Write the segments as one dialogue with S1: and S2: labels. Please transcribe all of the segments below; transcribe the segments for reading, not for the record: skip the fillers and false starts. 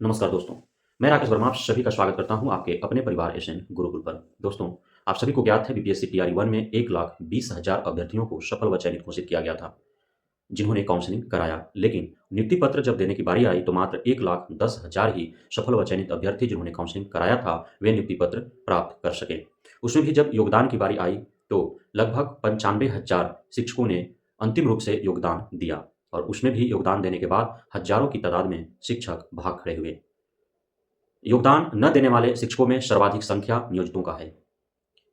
S1: नमस्कार दोस्तों, मैं राकेश वर्मा आप सभी का स्वागत करता हूं आपके अपने परिवार एसएन गुरुकुल पर। दोस्तों, आप सभी को ज्ञात है बीपीएससी टीआरई 1 में 1,20,000 अभ्यर्थियों को सफल व चयनित घोषित किया गया था, जिन्होंने काउंसलिंग कराया। लेकिन नियुक्ति पत्र जब देने की बारी आई तो मात्र 1,10,000 ही सफल व चयनित अभ्यर्थी जिन्होंने काउंसलिंग कराया था, वे नियुक्ति पत्र प्राप्त कर सके। उसमें भी जब योगदान की बारी आई तो लगभग 95,000 शिक्षकों ने अंतिम रूप से योगदान दिया और उसमें भी योगदान देने के बाद हजारों की तादाद में शिक्षक भाग खड़े हुए। योगदान न देने वाले शिक्षकों में सर्वाधिक संख्या नियोजितों का है।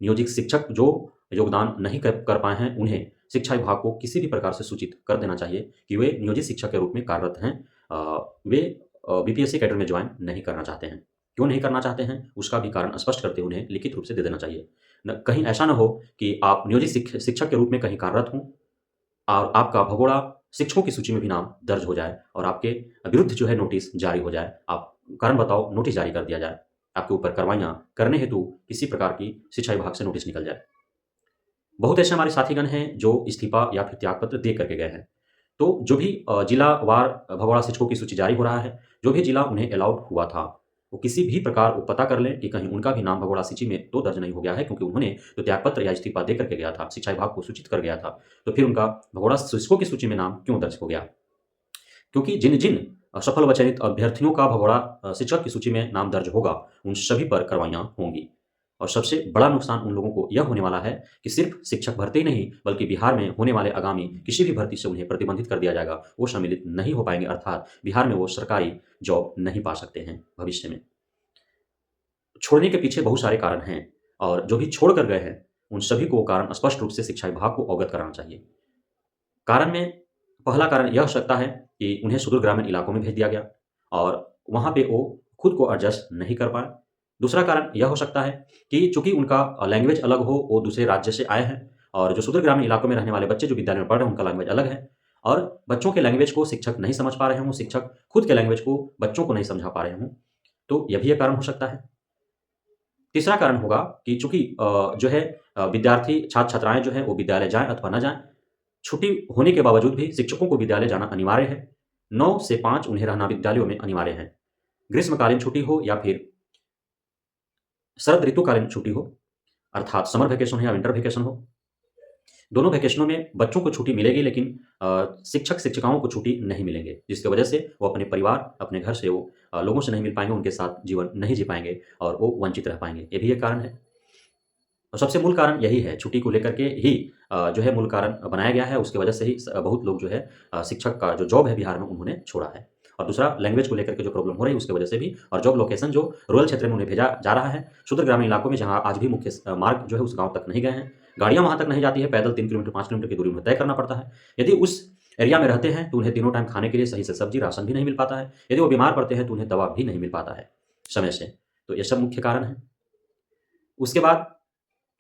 S1: नियोजित शिक्षक जो योगदान नहीं कर पाए हैं, उन्हें शिक्षा विभाग को किसी भी प्रकार से सूचित कर देना चाहिए कि वे नियोजित शिक्षक के रूप में कार्यरत हैं। वे बीपीएससी कैडर में ज्वाइन नहीं करना चाहते हैं। क्यों नहीं करना चाहते हैं, उसका भी कारण स्पष्ट करके उन्हें लिखित रूप से दे देना चाहिए। कहीं ऐसा न हो कि आप नियोजित शिक्षक के रूप में कहीं कार्यरत हों और आपका भगोड़ा शिक्षकों की सूची में भी नाम दर्ज हो जाए और आपके विरुद्ध जो है नोटिस जारी हो जाए। आप कारण बताओ, नोटिस जारी कर दिया जाए। आपके ऊपर कार्रवाइयाँ करने हेतु किसी प्रकार की शिक्षा विभाग से नोटिस निकल जाए। बहुत ऐसे हमारे साथीगण हैं जो इस्तीफा या फिर त्यागपत्र दे करके गए हैं। तो जो भी जिलावार भगोड़ा शिक्षकों की सूची जारी हो रहा है, जो भी जिला उन्हें अलाउड हुआ था, वो किसी भी प्रकार वो पता कर लें कि कहीं उनका भी नाम भगोड़ा सूची में तो दर्ज नहीं हो गया है, क्योंकि उन्होंने तो त्यागपत्र या इस्तीफा दे करके गया था, शिक्षा विभाग को सूचित कर गया था। तो फिर उनका भगोड़ा शिक्षकों की सूची में नाम क्यों दर्ज हो गया? क्योंकि जिन-जिन सफल व चयनित अभ्यर्थियों का भगोड़ा शिक्षक की सूची में नाम दर्ज होगा, उन सभी पर कार्रवाइयाँ होंगी। और सबसे बड़ा नुकसान उन लोगों को यह होने वाला है कि सिर्फ शिक्षक भर्ती ही नहीं, बल्कि बिहार में होने वाले आगामी किसी भी भर्ती से उन्हें प्रतिबंधित कर दिया जाएगा। वो सम्मिलित नहीं हो पाएँगे, अर्थात बिहार में वो सरकारी जॉब नहीं पा सकते हैं भविष्य में। छोड़ने के पीछे बहुत सारे कारण हैं और जो भी छोड़ कर गए हैं, उन सभी को कारण स्पष्ट रूप से शिक्षा विभाग को अवगत कराना चाहिए। कारण में पहला कारण यह हो सकता है कि उन्हें सुदूर ग्रामीण इलाकों में भेज दिया गया और वहाँ पे वो खुद को एडजस्ट नहीं कर पाए। दूसरा कारण यह हो सकता है कि चूँकि उनका लैंग्वेज अलग हो, वो दूसरे राज्य से आए हैं और जो सुदूर ग्रामीण इलाकों में रहने वाले बच्चे जो विद्यालय में पढ़ रहे हैं, उनका लैंग्वेज अलग है और बच्चों के लैंग्वेज को शिक्षक नहीं समझ पा रहे हों, शिक्षक खुद के लैंग्वेज को बच्चों को नहीं समझा पा रहे हों। तो यह भी एक कारण हो सकता है। तीसरा कारण होगा कि चूँकि जो है विद्यार्थी छात्र-छात्राएँ जो हैं, वो विद्यालय जाएँ अथवा ना जाएँ, छुट्टी होने के बावजूद भी शिक्षकों को विद्यालय जाना अनिवार्य है। 9 से 5 उन्हें रहना विद्यालयों में अनिवार्य है। ग्रीष्मकालीन छुट्टी हो या फिर शरद ऋतुकालीन छुट्टी हो, अर्थात समर वैकेशन हो या विंटर वैकेशन हो, दोनों वैकेशनों में बच्चों को छुट्टी मिलेगी, लेकिन शिक्षक-शिक्षिकाओं को छुट्टी नहीं मिलेंगे, जिसकी वजह से वो अपने परिवार, अपने घर से वो लोगों से नहीं मिल पाएँगे, उनके साथ जीवन नहीं जी पाएँगे और वो वंचित रह पाएँगे। ये भी एक कारण है। और सबसे मूल कारण यही है, छुट्टी को लेकर के ही जो है मूल कारण बनाया गया है, उसकी वजह से ही बहुत लोग जो है शिक्षक का जो जॉब है बिहार में, उन्होंने छोड़ा है। और दूसरा लैंग्वेज को लेकर के जो प्रॉब्लम हो रही है, उसकी वजह से भी, और जॉब लोकेशन जो रूरल क्षेत्र में उन्हें भेजा जा रहा है, सुदूर ग्रामीण इलाकों में जहाँ आज भी मुख्य मार्ग जो है उस गाँव तक नहीं गए हैं। गाड़ियाँ वहाँ तक नहीं जाती है, पैदल 3 किलोमीटर, 5 किलोमीटर की दूरी उन्हें तय करना पड़ता है। यदि उस एरिया में रहते हैं, तो उन्हें तीनों टाइम खाने के लिए सही से सब्ज़ी, राशन भी नहीं मिल पाता है। यदि वो बीमार पड़ते हैं, तो उन्हें दवा भी नहीं मिल पाता है समय से। तो ये सब मुख्य कारण हैं। उसके बाद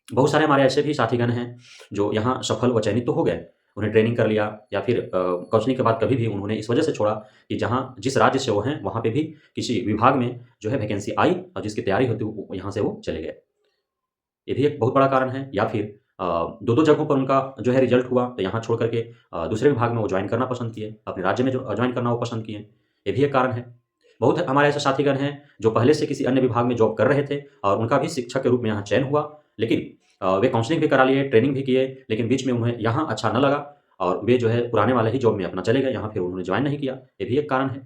S1: बहुत सारे हमारे ऐसे भी साथीगण हैं जो यहाँ सफल व चयनित तो हो गए, उन्हें ट्रेनिंग कर लिया या फिर काउंसलिंग के बाद कभी भी उन्होंने इस वजह से छोड़ा कि जहाँ जिस राज्य से वो हैं, वहाँ पे भी किसी विभाग में जो है वैकेंसी आई और जिसकी तैयारी होती वो यहाँ से वो चले गए। ये भी एक बहुत बड़ा कारण है। या फिर 2-2 जगहों पर उनका जो है रिज़ल्ट हुआ, तो यहाँ छोड़ कर के दूसरे विभाग में वो जॉइन करना पसंद किए, अपने राज्य में जो जॉइन करना वो पसंद किए। ये भी एक कारण है। बहुत हमारे ऐसे साथीगण हैं जो पहले से किसी अन्य विभाग में जॉब कर रहे थे और उनका भी शिक्षक के रूप में यहाँ चयन हुआ, लेकिन वे काउंसलिंग भी करा लिए, ट्रेनिंग भी किए, लेकिन बीच में उन्हें यहाँ अच्छा न लगा और वे जो है पुराने वाले ही जॉब में अपना चले गए, यहाँ फिर उन्होंने जॉइन नहीं किया। ये भी एक कारण है।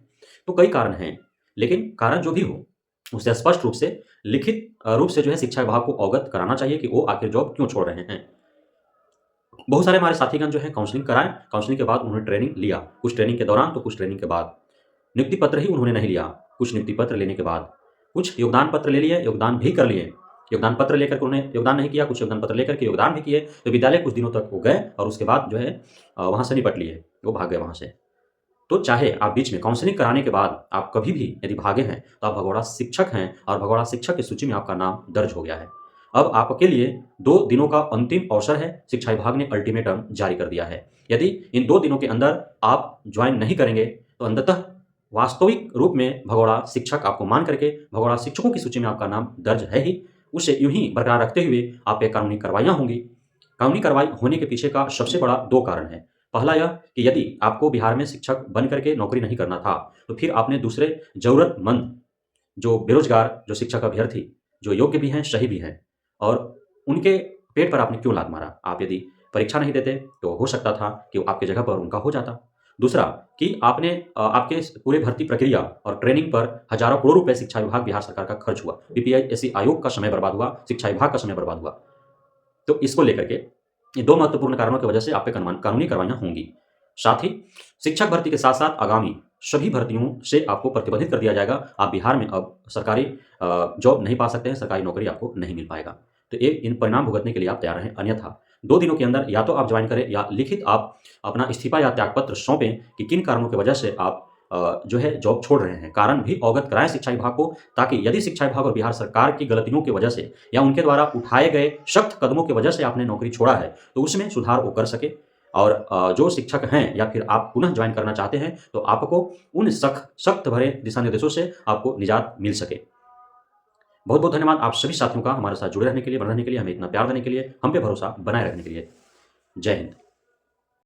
S1: तो कई कारण हैं, लेकिन कारण जो भी हो, उसे स्पष्ट रूप से लिखित रूप से जो है शिक्षा विभाग को अवगत कराना चाहिए कि वो आखिर जॉब क्यों छोड़ रहे हैं। बहुत सारे हमारे साथीगण जो हैं काउंसलिंग कराएँ, काउंसलिंग के बाद उन्होंने ट्रेनिंग लिया, कुछ ट्रेनिंग के दौरान तो कुछ ट्रेनिंग के बाद। नियुक्ति पत्र ही उन्होंने नहीं लिया, कुछ नियुक्ति पत्र लेने के बाद। कुछ योगदान पत्र ले लिए, योगदान भी कर लिए। योगदान पत्र लेकर के उन्होंने योगदान नहीं किया, कुछ योगदान पत्र लेकर के योगदान भी किए, तो विद्यालय कुछ दिनों तक वो गए और उसके बाद जो है वहाँ से निपट लिए, वो भाग गए वहाँ से। तो चाहे आप बीच में काउंसलिंग कराने के बाद आप कभी भी यदि भागे हैं, तो आप भगोड़ा शिक्षक हैं और भगोड़ा शिक्षक की सूची में आपका नाम दर्ज हो गया है। अब आपके लिए 2 दिनों का अंतिम अवसर है, शिक्षा विभाग ने अल्टीमेटम जारी कर दिया है। यदि इन 2 दिनों के अंदर आप ज्वाइन नहीं करेंगे, तो अंततः वास्तविक रूप में भगोड़ा शिक्षक आपको मान करके भगोड़ा शिक्षकों की सूची में आपका नाम दर्ज है ही, उसे यूँ ही बरकरार रखते हुए आप पे कानूनी कार्रवाइयाँ होंगी। कानूनी कार्रवाई होने के पीछे का सबसे बड़ा 2 कारण है। पहला यह कि यदि आपको बिहार में शिक्षक बन करके नौकरी नहीं करना था, तो फिर आपने दूसरे ज़रूरतमंद जो बेरोज़गार, जो शिक्षक अभ्यर्थी, जो योग्य भी हैं, सही भी हैं और उनके पेट पर आपने क्यों लात मारा? आप यदि परीक्षा नहीं देते, तो हो सकता था कि आपकी जगह पर उनका हो जाता। दूसरा कि आपने आपके इस पूरे भर्ती प्रक्रिया और ट्रेनिंग पर हज़ारों करोड़ रुपए शिक्षा विभाग, बिहार सरकार का खर्च हुआ। बीपीएससी आयोग का समय बर्बाद हुआ, शिक्षा विभाग का समय बर्बाद हुआ। तो इसको लेकर के ये 2 महत्वपूर्ण कारणों की वजह से आप पे कानूनी कार्रवाइयाँ होंगी। साथ ही शिक्षक भर्ती के साथ-साथ आगामी सभी भर्तियों से आपको प्रतिबंधित कर दिया जाएगा। आप बिहार में अब सरकारी जॉब नहीं पा सकते हैं, सरकारी नौकरी आपको नहीं मिल पाएगा। तो इन परिणाम भुगतने के लिए आप तैयार रहें, अन्यथा 2 दिनों के अंदर या तो आप ज्वाइन करें या लिखित आप अपना इस्तीफा या त्यागपत्र सौंपें कि किन कारणों की वजह से आप जो है जॉब छोड़ रहे हैं। कारण भी अवगत कराएँ शिक्षा विभाग को, ताकि यदि शिक्षा विभाग और बिहार सरकार की गलतियों की वजह से या उनके द्वारा उठाए गए सख्त कदमों की वजह से आपने नौकरी छोड़ा है, तो उसमें सुधार वो कर सके और जो शिक्षक हैं या फिर आप पुनः ज्वाइन करना चाहते हैं, तो आपको उन सख्त भरे दिशा निर्देशों से आपको निजात मिल सके। बहुत-बहुत धन्यवाद आप सभी साथियों का हमारे साथ जुड़े रहने के लिए, बने रहने के लिए, हमें इतना प्यार देने के लिए, हम पे भरोसा बनाए रखने के लिए। जय हिंद।